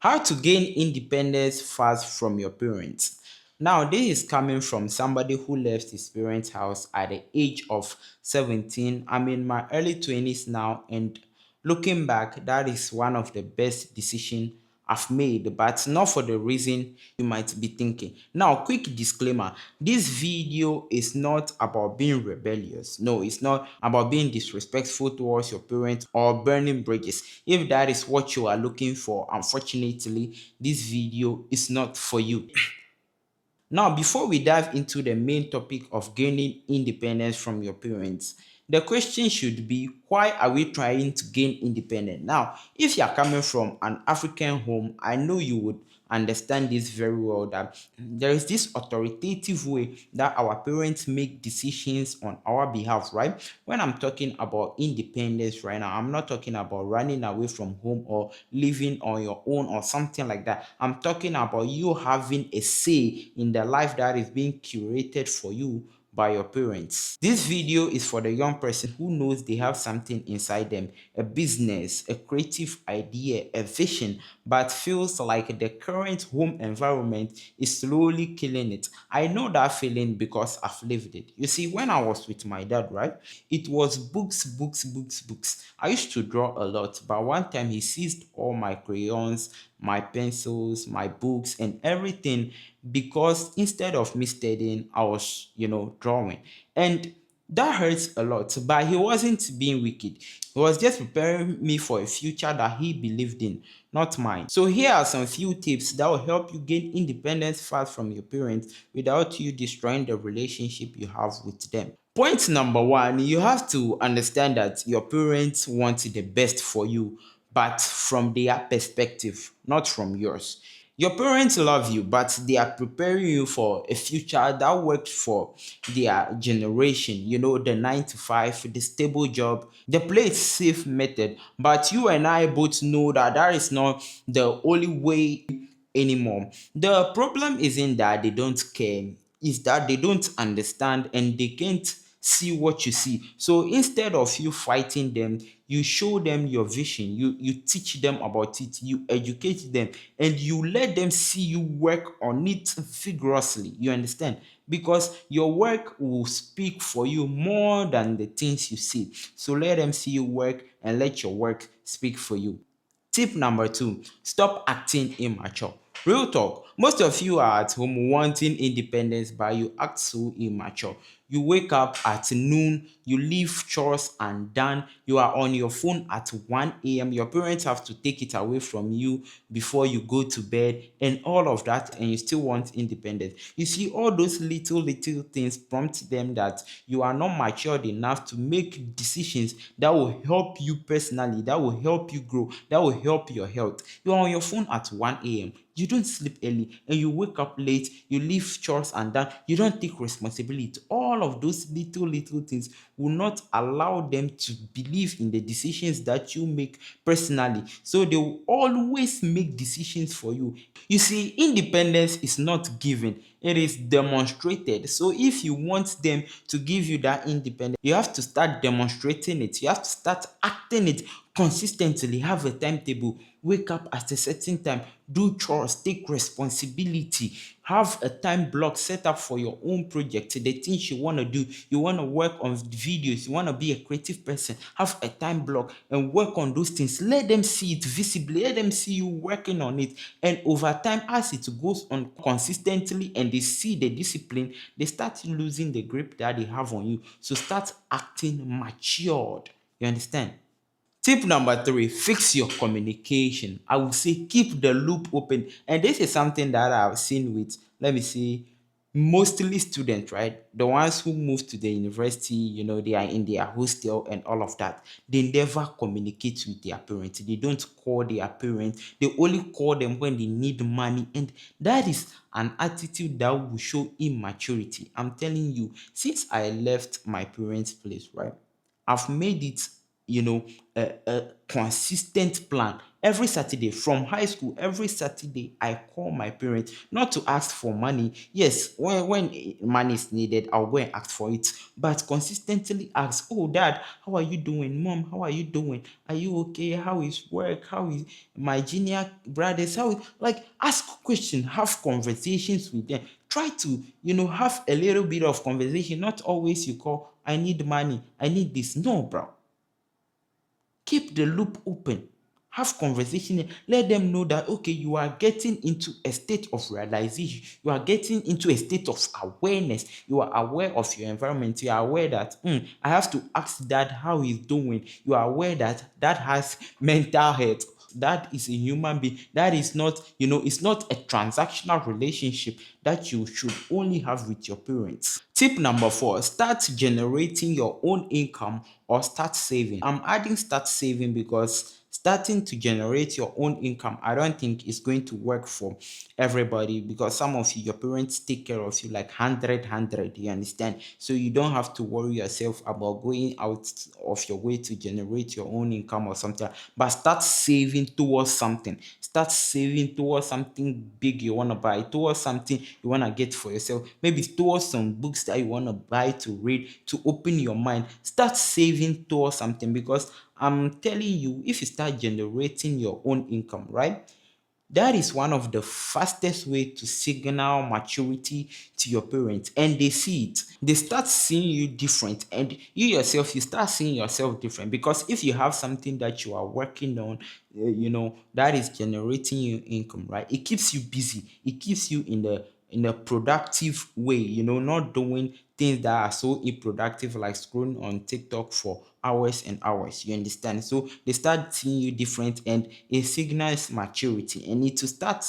How to gain independence fast from your parents. Now, this is coming from somebody who left his parents' house at the age of 17. I'm in my early 20s now, and looking back, that is one of the best decisions I've made, but not for the reason you might be thinking. Now, quick disclaimer, this video is not about being rebellious. No, it's not about being disrespectful towards your parents or burning bridges. If that is what you are looking for, unfortunately, this video is not for you. Now, before we dive into the main topic of gaining independence from your parents, the question should be, why are we trying to gain independence? Now, if you are coming from an African home, I know you would understand this very well, that there is this authoritative way that our parents make decisions on our behalf, right? When I'm talking about independence right now, I'm not talking about running away from home or living on your own or something like that. I'm talking about you having a say in the life that is being curated for you by your parents. This video is for the young person who knows they have something inside them, a business, a creative idea, a vision, but feels like the current home environment is slowly killing it. I know that feeling because I've lived it. You see, when I was with my dad, right, it was books, books, books, books. I used to draw a lot, but one time he seized all my crayons, my pencils, my books, and everything, because instead of me studying, I was, drawing. And that hurts a lot, but he wasn't being wicked. He was just preparing me for a future that he believed in, not mine. So here are some few tips that will help you gain independence fast from your parents without you destroying the relationship you have with them. Point number one, you have to understand that your parents want the best for you, but from their perspective, not from yours. Your parents love you, but they are preparing you for a future that works for their generation. You know, the 9 to 5, the stable job, the play it safe method. But you and I both know that that is not the only way anymore. The problem isn't that they don't care, is that they don't understand and they can't see what you see. So instead of you fighting them, you show them your vision, you teach them about it, you educate them, and you let them see you work on it vigorously. You understand? Because your work will speak for you more than the things you see. So let them see you work and let your work speak for you. Tip number two, stop acting immature. Real talk, most of you are at home wanting independence, but you act so immature. You wake up at noon, you leave chores undone, you are on your phone at 1 a.m. Your parents have to take it away from you before you go to bed, and all of that, and you still want independence. You see, all those little things prompt them that you are not matured enough to make decisions that will help you personally, that will help you grow, that will help your health. You are on your phone at 1 a.m. You don't sleep early and you wake up late, you leave chores and that, you don't take responsibility. All of those little things will not allow them to believe in the decisions that you make personally. So they will always make decisions for you. You see, independence is not given, it is demonstrated. So if you want them to give you that independence, you have to start demonstrating it. You have to start acting it consistently. Have a timetable, wake up at a certain time, do chores, take responsibility, have a time block set up for your own project, the things you want to do. You want to work on videos, you want to be a creative person, have a time block and work on those things. Let them see it visibly, let them see you working on it. And over time, as it goes on consistently and they see the discipline, they start losing the grip that they have on you. So start acting matured. You understand? Tip number three, fix your communication. I would say keep the loop open. And this is something that I've seen with, let me see, mostly students, right? The ones who move to the university, they are in their hostel and all of that. They never communicate with their parents. They don't call their parents. They only call them when they need money. And that is an attitude that will show immaturity. I'm telling you, since I left my parents' place, right? I've made it a consistent plan. Every Saturday from high school, every Saturday I call my parents not to ask for money. Yes, when money is needed, I'll go and ask for it, but consistently ask, oh dad, how are you doing? Mom, how are you doing? Are you okay? How is work? How is my junior brothers? Like, ask questions, have conversations with them. Try to, have a little bit of conversation. Not always you call, I need money, I need this. No, bro. Keep the loop open. Have conversation. Let them know that, okay, you are getting into a state of realization. You are getting into a state of awareness. You are aware of your environment. You are aware that, I have to ask dad how he's doing. You are aware that dad has mental health. That is a human being. That is not, it's not a transactional relationship that you should only have with your parents. Tip number 4, start generating your own income or start saving. I'm adding start saving because starting to generate your own income, I don't think is going to work for everybody, because some of you, your parents take care of you like 100, you understand? So you don't have to worry yourself about going out of your way to generate your own income or something, but start saving towards something. Start saving towards something big you want to buy, towards something you want to get for yourself, maybe towards some books that you want to buy to read, to open your mind. Start saving towards something, because I'm telling you, if you start generating your own income, right, that is one of the fastest way to signal maturity to your parents, and they see it. They start seeing you different, and you yourself, you start seeing yourself different, because if you have something that you are working on, that is generating you income, right? It keeps you busy. It keeps you in a productive way, not doing things that are so unproductive, like scrolling on TikTok for hours and hours. You understand? So they start seeing you different, and it signals maturity, and it to start,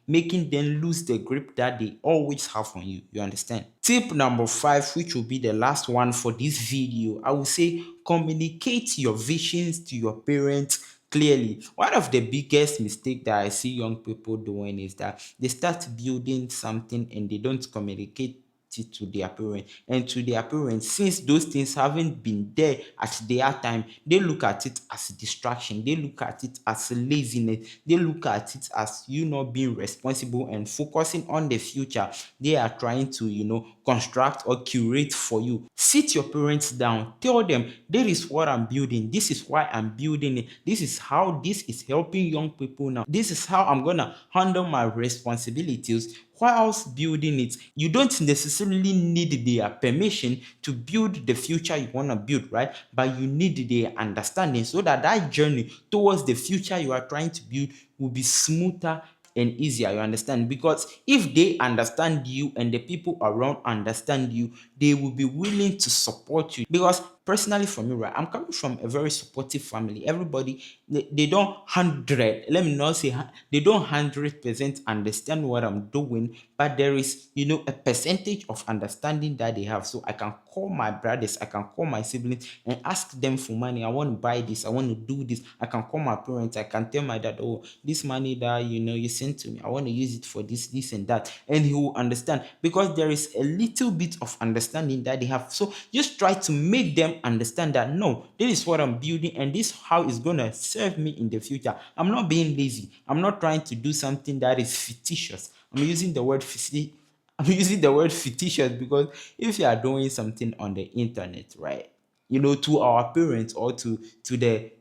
making them lose the grip that they always have on you. You understand? Tip number 5, which will be the last one for this video, I will say communicate your visions to your parents clearly. One of the biggest mistake that I see young people doing is that they start building something and they don't communicate it to their parents. And to their parents, since those things haven't been there at their time, they look at it as a distraction. They look at it as laziness. They look at it as you not being responsible and focusing on the future they are trying to, construct or curate for you. Sit your parents down. Tell them, this is what I'm building. This is why I'm building it. This is how this is helping young people now. This is how I'm gonna handle my responsibilities whilst building it. You don't necessarily need their permission to build the future you want to build, right? But you need their understanding, so that that journey towards the future you are trying to build will be smoother and easier. You understand? Because if they understand you and the people around understand you, they will be willing to support you. Because personally, for me, right, I'm coming from a very supportive family. Everybody, they don't 100, let me not say they don't 100% understand what I'm doing, but there is, a percentage of understanding that they have. So I can call my brothers, I can call my siblings and ask them for money. I want to buy this, I want to do this. I can call my parents, I can tell my dad, oh, this money that you sent to me, I want to use it for this and that, and he will understand, because there is a little bit of understanding that they have. So just try to make them understand that, no, this is what I'm building, and this is how it's gonna serve me in the future. I'm not being lazy. I'm not trying to do something that is fictitious. I'm using the word fictitious because if you are doing something on the internet, right, to our parents or to the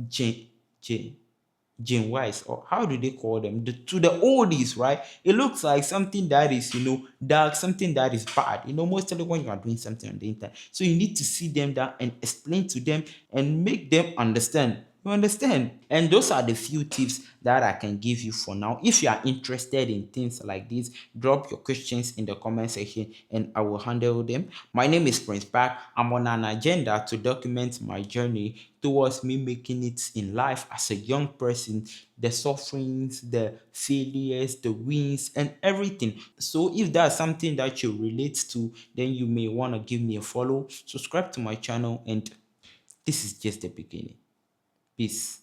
gen, gen, Gen Ys, or how do they call them? To the oldies, right? It looks like something that is, dark, something that is bad. Mostly when you are doing something on the internet. So you need to sit them down and explain to them and make them understand. You understand? And those are the few tips that I can give you for now. If you are interested in things like this, drop your questions in the comment section and I will handle them. My name is Prince Park. I'm on an agenda to document my journey towards me making it in life as a young person, the sufferings, the failures, the wins, and everything. So if that's something that you relate to, then you may want to give me a follow, subscribe to my channel, and this is just the beginning. Peace.